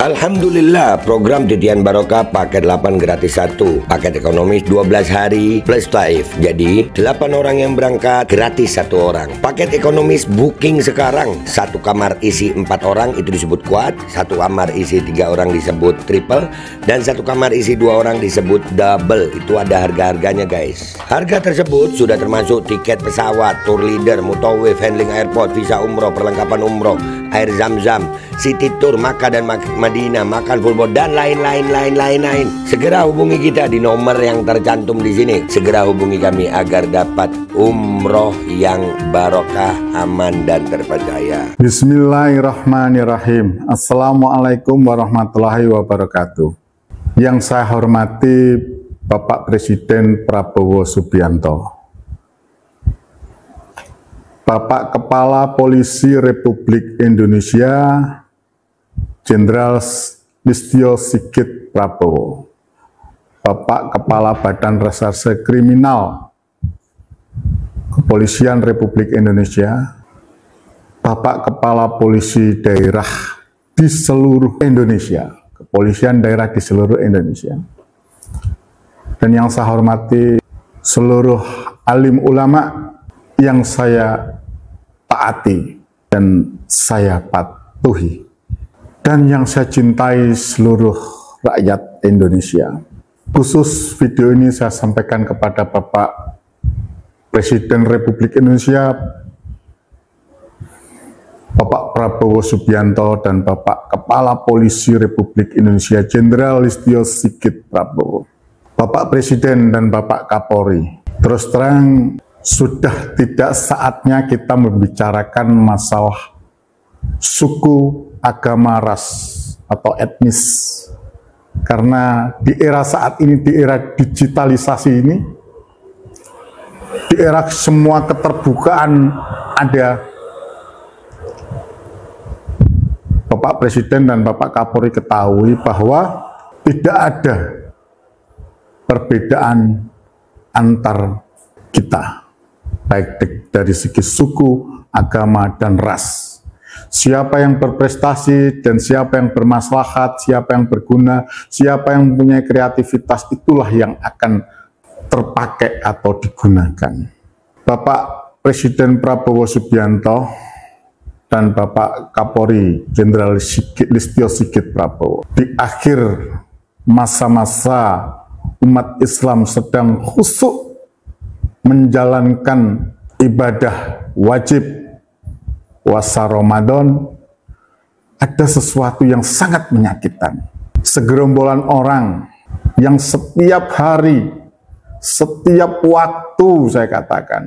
Alhamdulillah, program Titian Barokah paket 8 gratis 1, paket ekonomis 12 hari plus taif. Jadi 8 orang yang berangkat gratis 1 orang. Paket ekonomis booking sekarang, 1 kamar isi 4 orang itu disebut quad, 1 kamar isi 3 orang disebut triple, dan 1 kamar isi 2 orang disebut double. Itu ada harga-harganya guys. Harga tersebut sudah termasuk tiket pesawat, tour leader, mutawif, handling airport, visa umroh, perlengkapan umroh, air zam-zam, city tour, Makkah dan Madinah, makan full board, dan lain-lain. Segera hubungi kita di nomor yang tercantum di sini. Segera hubungi kami agar dapat umroh yang barokah, aman dan terpercaya. Bismillahirrahmanirrahim. Assalamualaikum warahmatullahi wabarakatuh. Yang saya hormati Bapak Presiden Prabowo Subianto, Bapak Kepala Polisi Republik Indonesia Jenderal Listio Sigit Prabowo, Bapak Kepala Badan Reserse Kriminal Kepolisian Republik Indonesia, Bapak Kepala Polisi Daerah di seluruh Indonesia, Kepolisian Daerah di seluruh Indonesia, dan yang saya hormati seluruh alim ulama yang saya taati dan saya patuhi, dan yang saya cintai seluruh rakyat Indonesia. Khusus video ini saya sampaikan kepada Bapak Presiden Republik Indonesia, Bapak Prabowo Subianto, dan Bapak Kepala Polisi Republik Indonesia Jenderal Listio Sigit Prabowo. Bapak Presiden dan Bapak Kapolri, terus terang sudah tidak saatnya kita membicarakan masalah suku, agama, ras, atau etnis. Karena di era saat ini, di era digitalisasi ini, di era semua keterbukaan ada, Bapak Presiden dan Bapak Kapolri ketahui bahwa tidak ada perbedaan antar kita, baik dari segi suku, agama, dan ras. Siapa yang berprestasi dan siapa yang bermaslahat, siapa yang berguna, siapa yang mempunyai kreativitas, itulah yang akan terpakai atau digunakan. Bapak Presiden Prabowo Subianto dan Bapak Kapolri Jenderal Listio Sigit Prabowo, di akhir masa-masa umat Islam sedang khusyuk menjalankan ibadah wajib puasa Ramadan, ada sesuatu yang sangat menyakitkan. Segerombolan orang yang setiap hari, setiap waktu,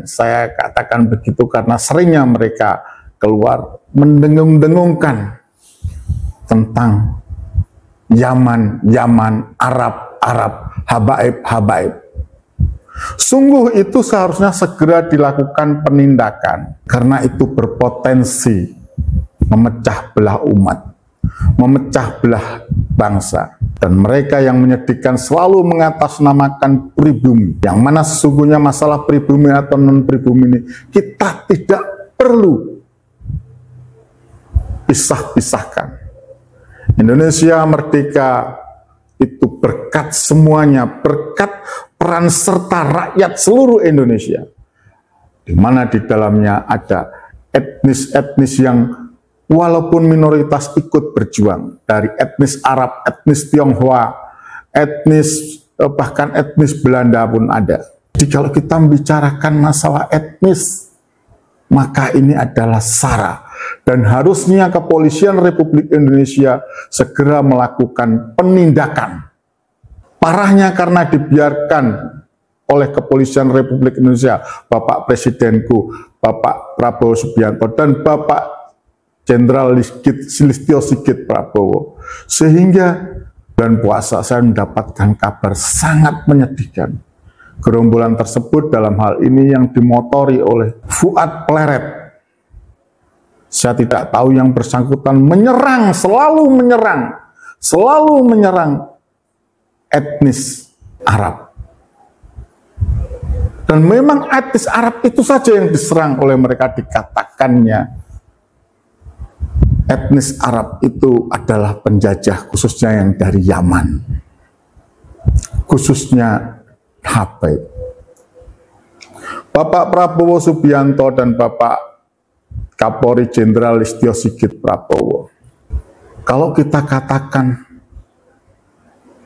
saya katakan begitu karena seringnya mereka keluar mendengung-dengungkan tentang Yaman, Arab, habaib. Sungguh itu seharusnya segera dilakukan penindakan, karena itu berpotensi memecah belah umat, memecah belah bangsa. Dan mereka yang menyedihkan selalu mengatasnamakan pribumi, yang mana sesungguhnya masalah pribumi atau non-pribumi ini kita tidak perlu pisah-pisahkan. Indonesia merdeka itu berkat semuanya, berkat peran serta rakyat seluruh Indonesia, di mana di dalamnya ada etnis-etnis yang walaupun minoritas ikut berjuang, dari etnis Arab, etnis Tionghoa, bahkan etnis Belanda pun ada. Jadi kalau kita membicarakan masalah etnis, maka ini adalah SARA. Dan harusnya Kepolisian Republik Indonesia segera melakukan penindakan. Parahnya karena dibiarkan oleh Kepolisian Republik Indonesia, Bapak Presidenku, Bapak Prabowo Subianto, dan Bapak Jenderal Listio Sigit Prabowo. Sehingga bulan puasa saya mendapatkan kabar sangat menyedihkan. Gerombolan tersebut dalam hal ini yang dimotori oleh Fuad Pleret. Saya tidak tahu yang bersangkutan menyerang, selalu menyerang etnis Arab. Dan memang etnis Arab itu saja yang diserang oleh mereka, dikatakannya etnis Arab itu adalah penjajah, khususnya yang dari Yaman, khususnya Habaib. Bapak Prabowo Subianto dan Bapak Kapolri Jenderal Listio Sigit Prabowo, kalau kita katakan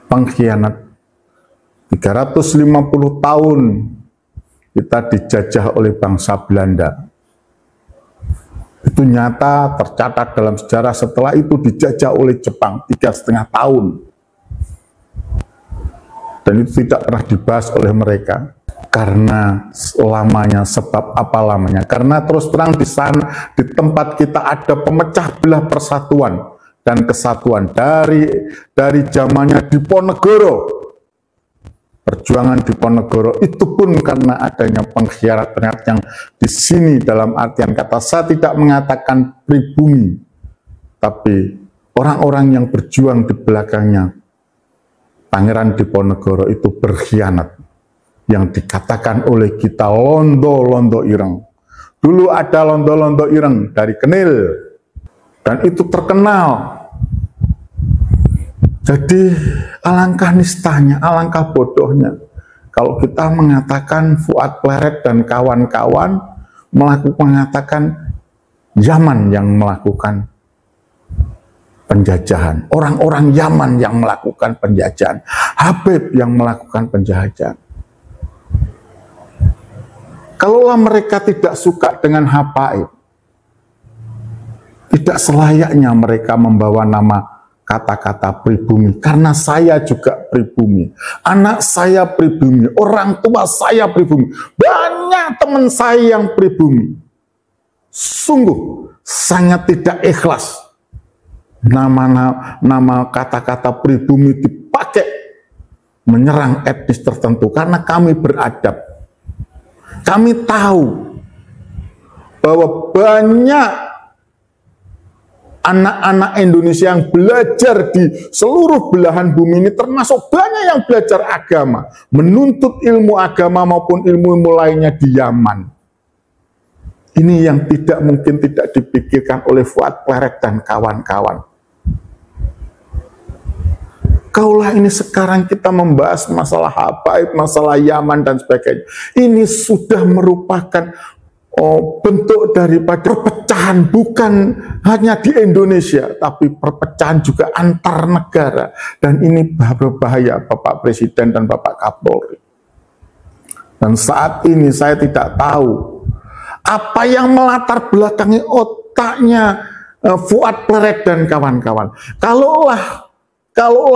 pengkhianat, 350 tahun kita dijajah oleh bangsa Belanda, itu nyata tercatat dalam sejarah. Setelah itu dijajah oleh Jepang 3,5 tahun, dan itu tidak pernah dibahas oleh mereka. Karena lamanya, sebab apa lamanya? Karena terus terang di sana, di tempat kita ada pemecah belah persatuan dan kesatuan dari zamannya Diponegoro. Perjuangan Diponegoro itu pun karena adanya pengkhianat yang di sini, dalam artian kata, saya tidak mengatakan pribumi, tapi orang-orang yang berjuang di belakangnya Pangeran Diponegoro itu berkhianat. Yang dikatakan oleh kita londo-londo ireng. Dulu ada londo-londo ireng dari Kenil, dan itu terkenal. Jadi alangkah nistanya, alangkah bodohnya kalau kita mengatakan Fuad Pleret dan kawan-kawan mengatakan Yaman yang melakukan penjajahan, orang-orang Yaman yang melakukan penjajahan, Habib yang melakukan penjajahan. Kalaulah mereka tidak suka dengan Habaib, tidak selayaknya mereka membawa nama kata-kata pribumi. Karena saya juga pribumi, anak saya pribumi, orang tua saya pribumi, banyak teman saya yang pribumi. Sungguh sangat tidak ikhlas nama kata-kata pribumi dipakai menyerang etnis tertentu, karena kami beradab. Kami tahu bahwa banyak anak-anak Indonesia yang belajar di seluruh belahan bumi ini, termasuk banyak yang belajar agama, menuntut ilmu agama maupun ilmu-ilmu lainnya di Yaman. Ini yang tidak mungkin tidak dipikirkan oleh Fuad Pleret dan kawan-kawan. Kaulah ini sekarang kita membahas masalah Habaib, masalah Yaman dan sebagainya. Ini sudah merupakan bentuk daripada perpecahan, bukan hanya di Indonesia, tapi perpecahan juga antar negara. Dan ini berbahaya, Bapak Presiden dan Bapak Kapolri. Dan saat ini saya tidak tahu apa yang melatar belakangi otaknya Fuad Pleret dan kawan-kawan. Kalaulah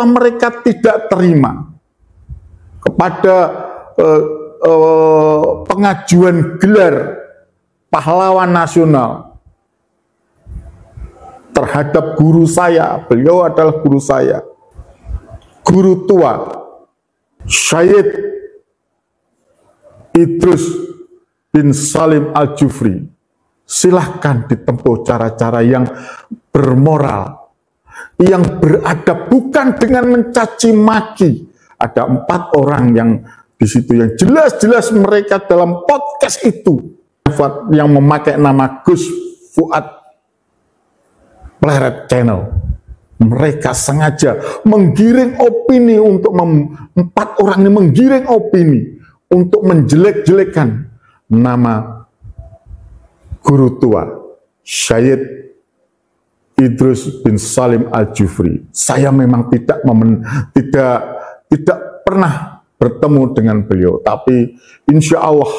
mereka tidak terima kepada pengajuan gelar pahlawan nasional terhadap guru saya, beliau adalah guru saya, guru tua, Syed Idrus bin Salim Al-Jufri. Silahkan ditempuh cara-cara yang bermoral, yang beradab, bukan dengan mencaci maki. Ada 4 orang yang di situ yang jelas-jelas mereka dalam podcast itu yang memakai nama Gus Fuad Pleret Channel. Mereka sengaja menggiring opini untuk 4 orang ini menggiring opini untuk menjelek-jelekan nama guru tua Syed Idrus bin Salim Al-Jufri. Saya memang tidak pernah bertemu dengan beliau, tapi insya Allah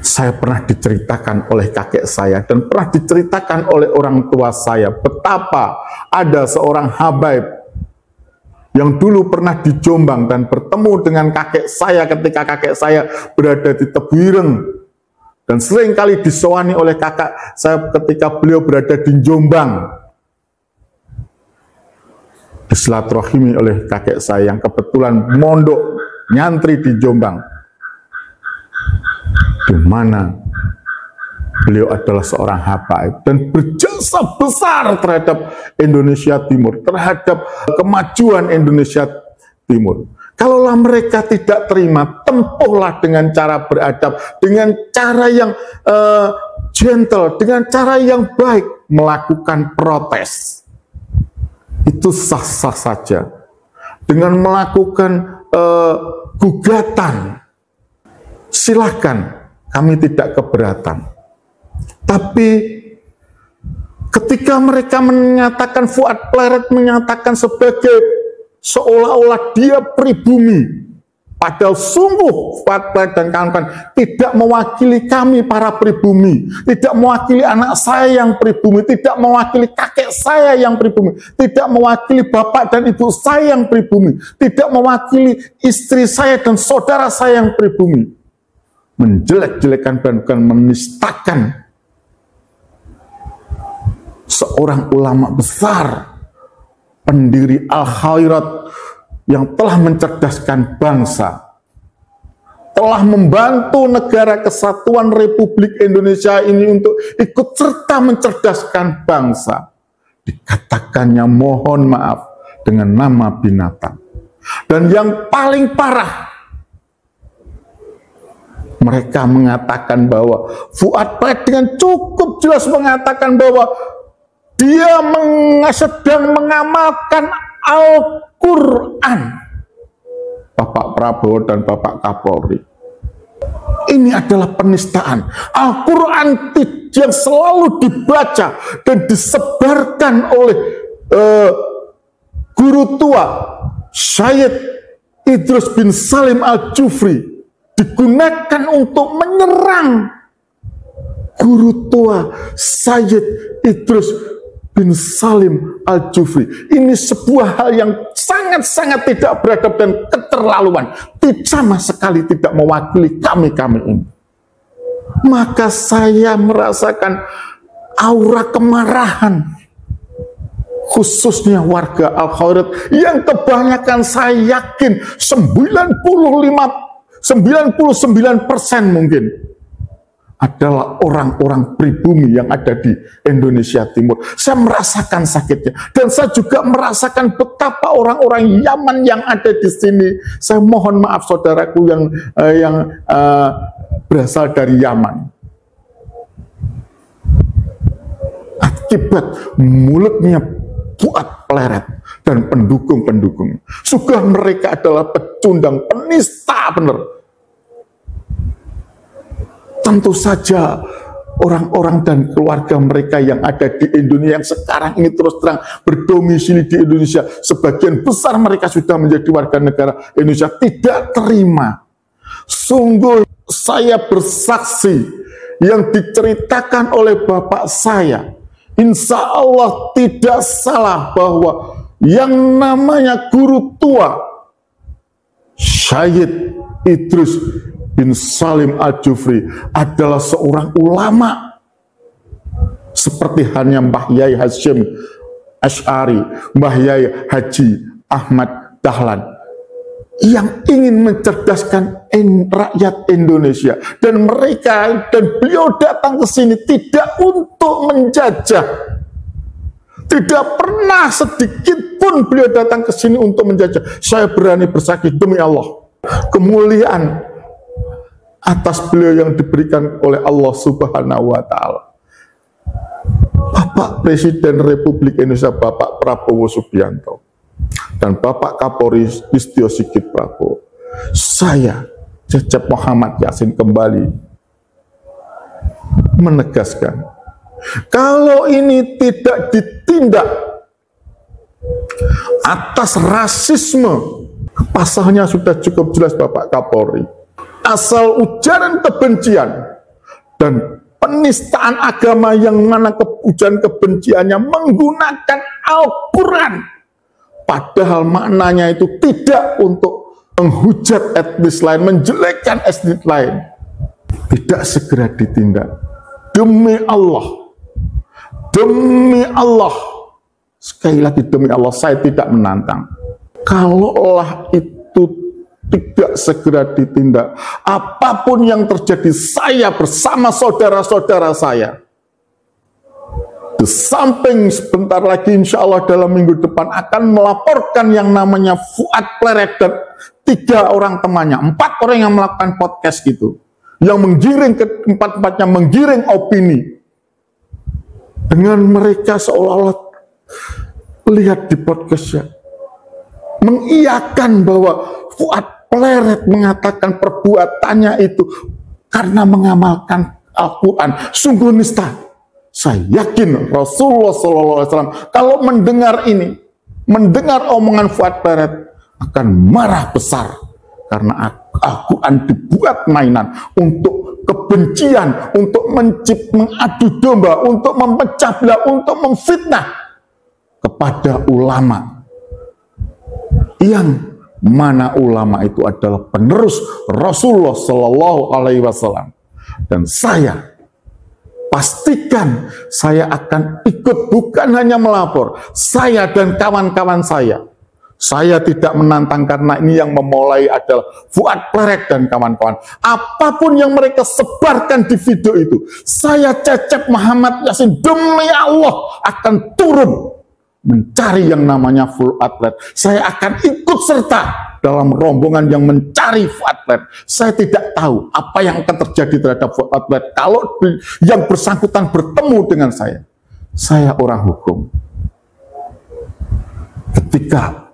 saya pernah diceritakan oleh kakek saya dan pernah diceritakan oleh orang tua saya betapa ada seorang Habaib yang dulu pernah di Jombang dan bertemu dengan kakek saya ketika kakek saya berada di Tebuireng, dan seringkali disewani oleh kakak saya ketika beliau berada di Jombang. Silaturahimi oleh kakek saya yang kebetulan mondok nyantri di Jombang, di mana beliau adalah seorang Habaib dan berjasa besar terhadap Indonesia Timur, terhadap kemajuan Indonesia Timur. Kalaulah mereka tidak terima, tempuhlah dengan cara beradab, dengan cara yang gentle, dengan cara yang baik, melakukan protes. Itu sah-sah saja. Dengan melakukan gugatan, silahkan, kami tidak keberatan. Tapi ketika mereka menyatakan, Fuad Pleret menyatakan sebagai seolah-olah dia pribumi, padahal sungguh Fuad Pleret dan kawan-kawan tidak mewakili kami para pribumi, tidak mewakili anak saya yang pribumi, tidak mewakili kakek saya yang pribumi, tidak mewakili bapak dan ibu saya yang pribumi, tidak mewakili istri saya dan saudara saya yang pribumi. Menjelek-jelekan dan bukan menistakan seorang ulama besar, pendiri Al-Khairat yang telah mencerdaskan bangsa, telah membantu negara kesatuan Republik Indonesia ini untuk ikut serta mencerdaskan bangsa, dikatakannya mohon maaf dengan nama binatang. Dan yang paling parah, mereka mengatakan bahwa Fuad Pleret dengan cukup jelas mengatakan bahwa dia sedang mengamalkan Al-Quran. Bapak Prabowo dan Bapak Kapolri, ini adalah penistaan. Al-Quran yang selalu dibaca dan disebarkan oleh guru tua Syed Idrus bin Salim Al-Jufri digunakan untuk menyerang guru tua Syed Idrus bin Salim Al-Jufri. Ini sebuah hal yang sangat-sangat tidak beradab dan keterlaluan. Sama sekali tidak mewakili kami-kami ini. Maka saya merasakan aura kemarahan, khususnya warga Al-Khairat yang kebanyakan saya yakin 99% mungkin adalah orang-orang pribumi yang ada di Indonesia Timur. Saya merasakan sakitnya, dan saya juga merasakan betapa orang-orang Yaman yang ada di sini. Saya mohon maaf saudaraku yang berasal dari Yaman. Akibat mulutnya Fuad Pleret dan pendukung-pendukung, sudah mereka adalah pecundang, penista benar. Tentu saja orang-orang dan keluarga mereka yang ada di Indonesia yang sekarang ini terus terang berdomisili di Indonesia, sebagian besar mereka sudah menjadi warga negara Indonesia, tidak terima. Sungguh saya bersaksi yang diceritakan oleh bapak saya, insya Allah tidak salah bahwa yang namanya guru tua Syed Idrus bin Salim Al-Jufri adalah seorang ulama seperti halnya Mbah Yai Hasyim Asy'ari, Mbah Yai Haji Ahmad Dahlan, yang ingin mencerdaskan rakyat Indonesia. Dan mereka dan beliau datang ke sini tidak untuk menjajah, tidak pernah sedikit pun beliau datang ke sini untuk menjajah. Saya berani bersaksi demi Allah, kemuliaan atas beliau yang diberikan oleh Allah Subhanahu wa Ta'ala. Bapak Presiden Republik Indonesia Bapak Prabowo Subianto dan Bapak Kapolri Listio Sigit Prabowo, saya Cecep Muhammad Yasin kembali menegaskan, kalau ini tidak ditindak atas rasisme, pasalnya sudah cukup jelas Bapak Kapolri. Asal ujaran kebencian dan penistaan agama yang mana ujaran kebenciannya menggunakan Al-Quran, padahal maknanya itu tidak untuk menghujat etnis lain, menjelekkan etnis lain, tidak segera ditindak. Demi Allah, sekali lagi demi Allah, saya tidak menantang. Kalaulah itu tidak segera ditindak, apapun yang terjadi, saya bersama saudara-saudara saya Di samping sebentar lagi insya Allah dalam minggu depan akan melaporkan yang namanya Fuad Pleret dan 3 orang temannya, 4 orang yang melakukan podcast gitu, yang menggiring ke tempat-tempatnya, menggiring opini. Dengan mereka seolah-olah lihat di podcastnya, mengiyakan bahwa Fuad Pleret mengatakan perbuatannya itu karena mengamalkan Al-Quran. Sungguh nista. Saya yakin Rasulullah SAW kalau mendengar ini, mendengar omongan Fuad Pleret, akan marah besar. Karena Al-Quran dibuat mainan untuk kebencian, untuk mengadu domba, untuk memecah belah, untuk memfitnah kepada ulama. Yang mana ulama itu adalah penerus Rasulullah SAW. Dan saya pastikan saya akan ikut, bukan hanya melapor, saya dan kawan-kawan saya. Saya tidak menantang karena ini yang memulai adalah Fuad Pleret dan kawan-kawan. Apapun yang mereka sebarkan di video itu, saya Cecep Muhammad Yasin demi Allah akan turun mencari yang namanya Fuad Pleret. Saya akan ikut serta dalam rombongan yang mencari Fuad Pleret. Saya tidak tahu apa yang akan terjadi terhadap Fuad Pleret kalau yang bersangkutan bertemu dengan saya. Saya orang hukum. Ketika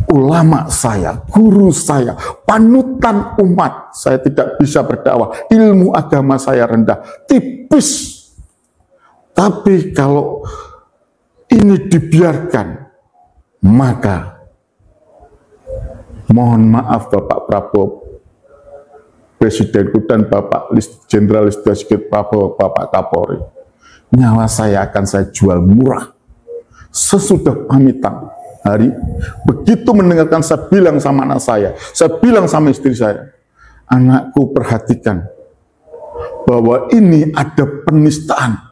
ulama saya, guru saya, panutan umat, saya tidak bisa berdakwah. Ilmu agama saya rendah, tipis. Tapi kalau ini dibiarkan, maka mohon maaf Bapak Prabowo, Presidenku dan Bapak Jenderal Listio Sigit Prabowo, Bapak Kapolri, nyawa saya akan saya jual murah. Sesudah pamitan hari, begitu mendengarkan, saya bilang sama anak saya bilang sama istri saya, anakku perhatikan bahwa ini ada penistaan,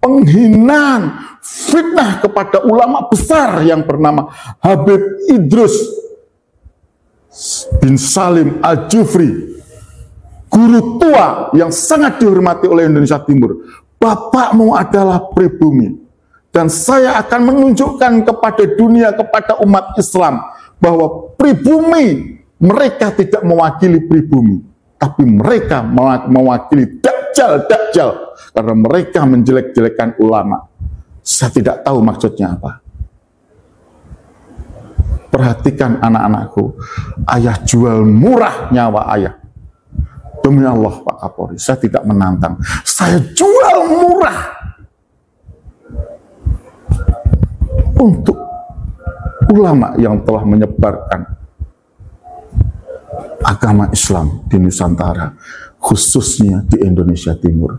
penghinaan, fitnah kepada ulama besar yang bernama Habib Idrus bin Salim Al-Jufri, guru tua yang sangat dihormati oleh Indonesia Timur. Bapakmu adalah pribumi, dan saya akan menunjukkan kepada dunia, kepada umat Islam, bahwa pribumi mereka tidak mewakili pribumi, tapi mereka mewakili Dajjal, karena mereka menjelek-jelekan ulama. Saya tidak tahu maksudnya apa. Perhatikan anak-anakku, ayah jual murah nyawa ayah. Demi Allah Pak Kapolri, saya tidak menantang. Saya jual murah untuk ulama yang telah menyebarkan agama Islam di Nusantara, khususnya di Indonesia Timur,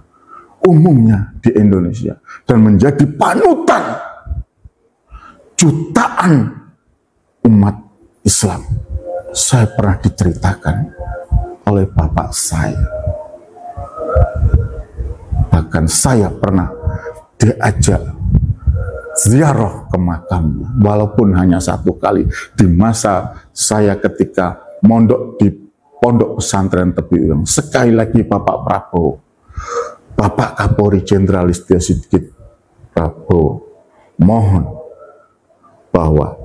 umumnya di Indonesia, dan menjadi panutan jutaan umat Islam. Saya pernah diceritakan oleh bapak saya, bahkan saya pernah diajak ziarah ke makamnya, walaupun hanya 1 kali di masa saya ketika mondok di Pondok Pesantren Tebu Ireng. Sekali lagi Bapak Prabowo, Bapak Kapolri Jenderal Listio Sigit Prabowo, mohon bahwa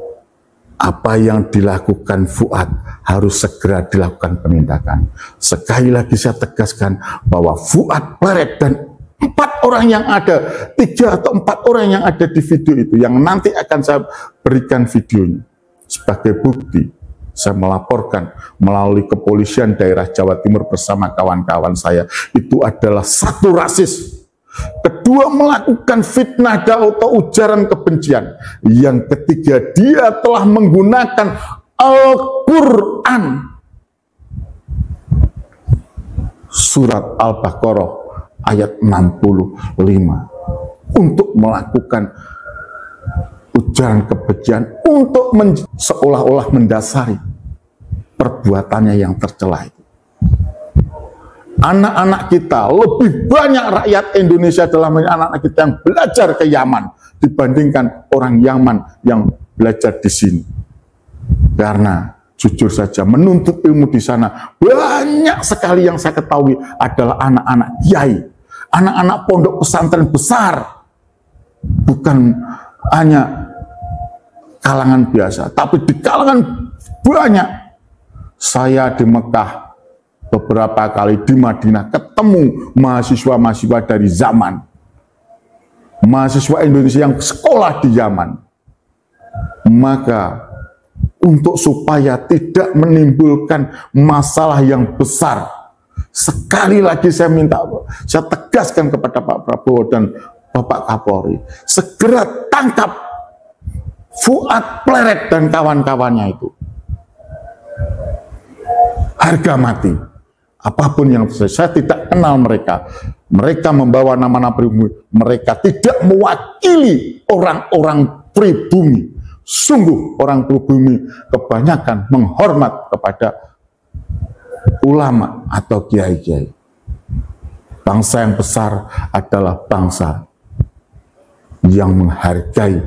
apa yang dilakukan Fuad harus segera dilakukan penindakan. Sekali lagi saya tegaskan bahwa Fuad Pleret dan 4 orang yang ada, 3 atau 4 orang yang ada di video itu, yang nanti akan saya berikan videonya sebagai bukti. Saya melaporkan melalui kepolisian daerah Jawa Timur bersama kawan-kawan saya, itu adalah 1 rasis, 2 melakukan fitnah atau ujaran kebencian, yang 3 dia telah menggunakan Al-Quran surat Al-Baqarah ayat 65 untuk melakukan ujaran kebencian, untuk seolah-olah mendasari perbuatannya yang tercela itu. Anak-anak kita, lebih banyak rakyat Indonesia adalah anak-anak kita yang belajar ke Yaman dibandingkan orang Yaman yang belajar di sini. Karena jujur saja, menuntut ilmu di sana, banyak sekali yang saya ketahui adalah anak-anak kiai, anak-anak pondok pesantren besar, bukan hanya kalangan biasa, tapi di kalangan banyak. Saya di Mekah beberapa kali, di Madinah ketemu mahasiswa-mahasiswa dari Yaman, mahasiswa Indonesia yang sekolah di Yaman. Maka untuk supaya tidak menimbulkan masalah yang besar, sekali lagi saya tegaskan kepada Pak Prabowo dan Bapak Kapolri, segera tangkap Fuad Pleret dan kawan-kawannya itu. Harga mati. Apapun yang terjadi, saya tidak kenal mereka. Mereka membawa nama-nama pribumi. Mereka tidak mewakili orang-orang pribumi. Sungguh orang pribumi kebanyakan menghormat kepada ulama atau kiai-kiai. Bangsa yang besar adalah bangsa yang menghargai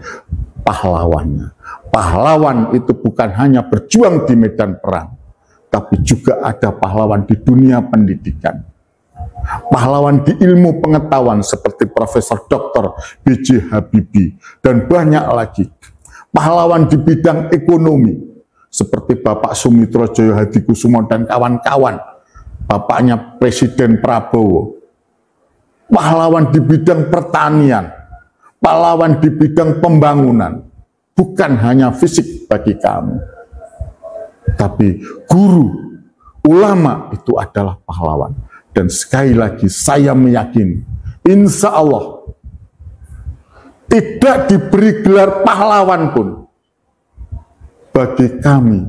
pahlawannya. Pahlawan itu bukan hanya berjuang di medan perang, tapi juga ada pahlawan di dunia pendidikan. Pahlawan di ilmu pengetahuan seperti Profesor Dr. B.J. Habibie dan banyak lagi. Pahlawan di bidang ekonomi seperti Bapak Sumitro Joyo Hadikusumo dan kawan-kawan, bapaknya Presiden Prabowo. Pahlawan di bidang pertanian, pahlawan di bidang pembangunan, bukan hanya fisik bagi kami, tapi guru, ulama itu adalah pahlawan. Dan sekali lagi saya meyakini, insya Allah tidak diberi gelar pahlawan pun, bagi kami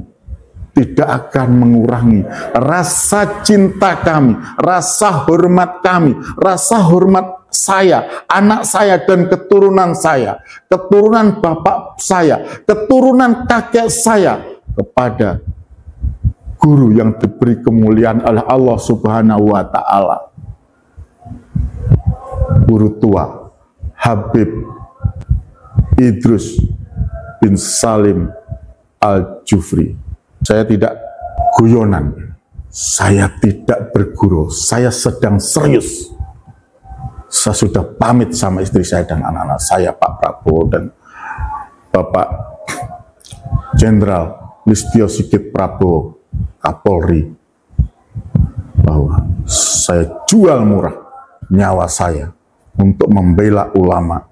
tidak akan mengurangi rasa cinta kami, rasa hormat kami, rasa hormat saya, anak saya dan keturunan saya, keturunan bapak saya, keturunan kakek saya kepada guru yang diberi kemuliaan oleh Allah Subhanahu wa Ta'ala, guru tua Habib Idrus bin Salim Al-Jufri. Saya tidak guyonan, saya tidak bergurau, saya sedang serius. Saya sudah pamit sama istri saya dan anak-anak saya, Pak Prabowo dan Bapak Jenderal Listio Sigit Prabowo, Kapolri, bahwa saya jual murah nyawa saya untuk membela ulama,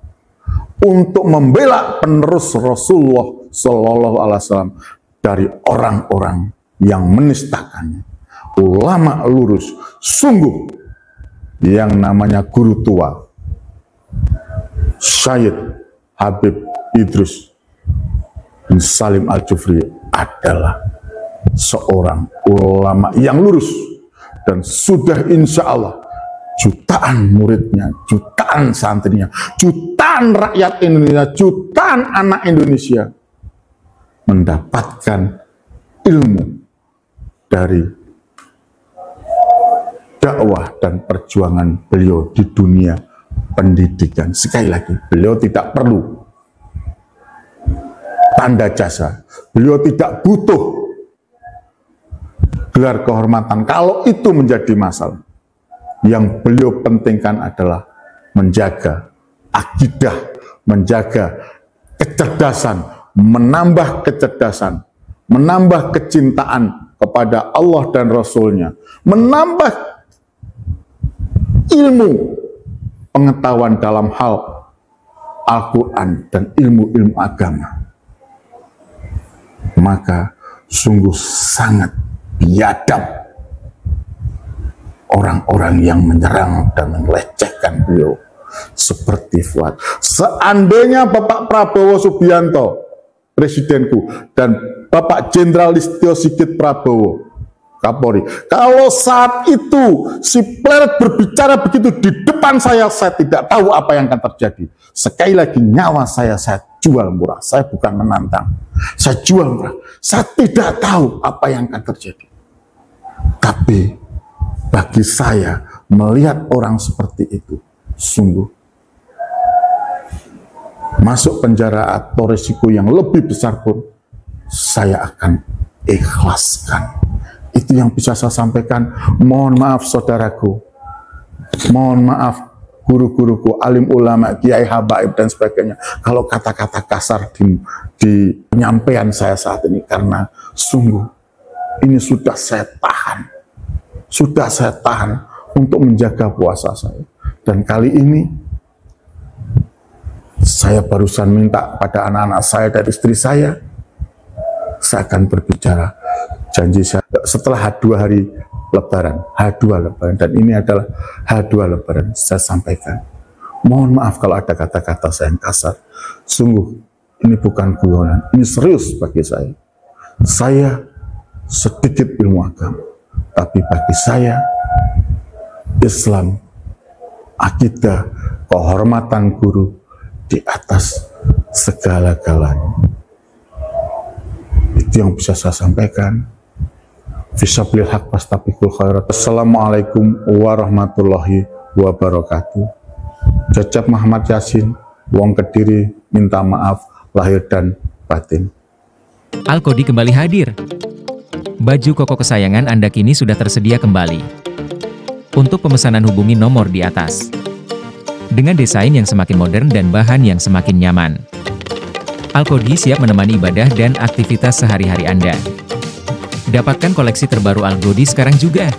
untuk membela penerus Rasulullah Shallallahu Alaihi Wasallam dari orang-orang yang menistakannya. Ulama lurus, sungguh yang namanya guru tua Syed Habib Idrus bin Salim Al-Jufri adalah seorang ulama yang lurus, dan sudah insya Allah jutaan muridnya, jutaan santrinya, jutaan rakyat Indonesia, jutaan anak Indonesia mendapatkan ilmu dari dakwah dan perjuangan beliau di dunia pendidikan. Sekali lagi, beliau tidak perlu tanda jasa, beliau tidak butuh gelar kehormatan kalau itu menjadi masalah. Yang beliau pentingkan adalah menjaga akidah, menjaga kecerdasan, menambah kecerdasan, menambah kecintaan kepada Allah dan Rasul-Nya, menambah ilmu pengetahuan dalam hal Al-Quran dan ilmu-ilmu agama. Maka sungguh sangat biadab orang-orang yang menyerang dan melecehkan beliau seperti Fuad. Seandainya Bapak Prabowo Subianto, presidenku, dan Bapak Jenderal Listio Sigit Prabowo, Kapolri, kalau saat itu si Pleret berbicara begitu di depan saya tidak tahu apa yang akan terjadi. Sekali lagi, nyawa saya jual murah. Saya bukan menantang, saya jual murah. Saya tidak tahu apa yang akan terjadi. Tapi bagi saya, melihat orang seperti itu, sungguh masuk penjara atau risiko yang lebih besar pun, saya akan ikhlaskan. Itu yang bisa saya sampaikan. Mohon maaf saudaraku, mohon maaf guru-guruku, alim ulama, kiai habaib dan sebagainya, kalau kata-kata kasar di penyampaian saya saat ini, karena sungguh ini sudah saya tahan untuk menjaga puasa saya. Dan kali ini saya barusan minta pada anak-anak saya dan istri saya akan berbicara. Janji saya setelah H2 hari Lebaran, H2 Lebaran, dan ini adalah H2 Lebaran, saya sampaikan. Mohon maaf kalau ada kata-kata saya yang kasar. Sungguh, ini bukan guyonan, ini serius bagi saya. Saya sedikit ilmu agama, tapi bagi saya, Islam, akidah, kehormatan guru di atas segala-galanya. Itu yang bisa saya sampaikan. Fisabilil haq fastabiqul khairat. Assalamualaikum warahmatullahi wabarakatuh. Cecep Muhammad Yasin, Wong Kediri, minta maaf lahir dan batin. Al-Qodi kembali hadir. Baju koko kesayangan Anda kini sudah tersedia kembali. Untuk pemesanan hubungi nomor di atas. Dengan desain yang semakin modern dan bahan yang semakin nyaman, Al-Qodi siap menemani ibadah dan aktivitas sehari-hari Anda. Dapatkan koleksi terbaru Al-Qodi sekarang juga.